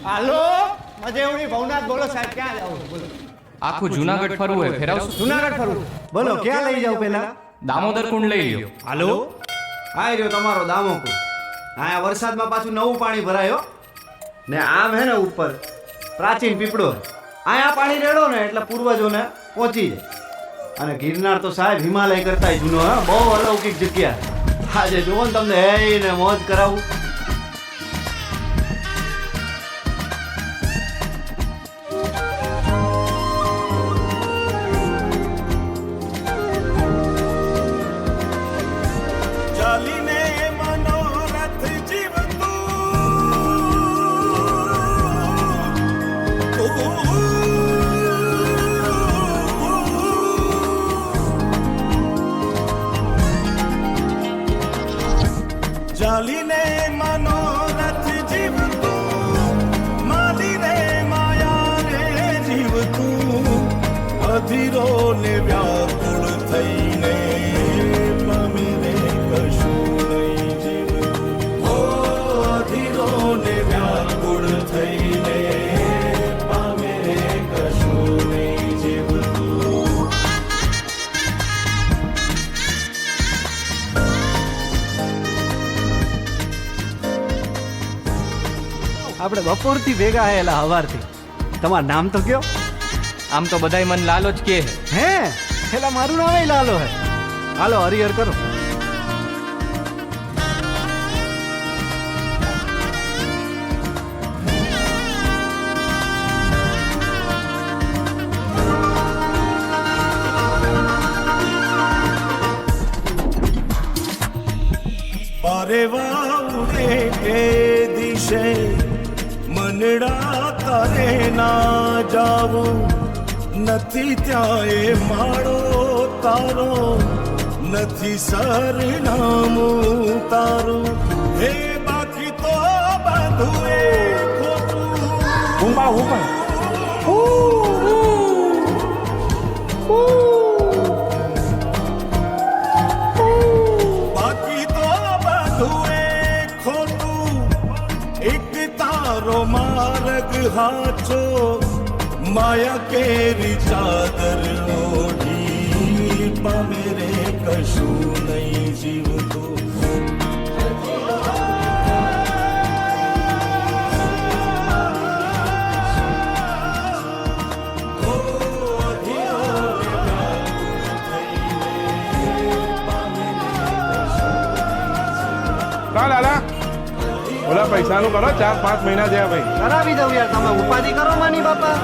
હાલો મજેવણી ભવનાથ બોલો સાહેબ, ક્યાં જાવ બોલો? આખું જુનાગઢ ફરવું હોય, ફેરવશું? જુનાગઢ ફરવું? બોલો ક્યાં લઈ જાવ પેલા? દામોદર કુંડ લઈ લ્યો. હાલો આ રહ્યો તમારો દામોકુંડ. આ વરસાદમાં પાછું નવું પાણી ભરાયો ને આમ હે ને ઉપર પ્રાચીન પીપળો આયા પાણી રેડો ને એટલે પૂર્વજોને પહોંચી જાય. અને ગિરનાર તો સાહેબ હિમાલય કરતા જૂનો, હા બહુ અલૌકિક જગ્યા. આજે જુઓ ને તમને હે ને મોજ કરાવું. ચાલીને મનોરથ જીવતું, માલીને માયા રે જીવતું, અધીરો ને વ્યાકુળ થઈને પામે રે કશું નહીં જીવતું. ઓ અધીરો ને વ્યાકુળ થઈને પામે રે કશું નહીં જીવતું. આપણે બપોરથી ભેગા હેલા હવારથી. તમારું નામ તો કયો? આમ તો બધાય મન લાલો જ કે હે હેલા મારું નામ લાલો હે. હાલો હરિહર કરો. પારેવા ઉડે કે દિશે મનડા તારે ના જાવું, નથી ત્યાં એ માળો તારો, નથી સરનામું તારું. હે બાકી તો બધું એ ખોટું. બાકી તો બધું એ ખોટું, એક તારો માર્ગ હાચો, માયા કેરી ચાદર ઓઢી પામે રે કશું નહીં જીવતું. લાલા ઓલા પૈસાનું કરો, 4-5 મહિના થયા ભાઈ. કરાવી દઉં યાર, તમે ઉપાધિ કરો માની બાપા.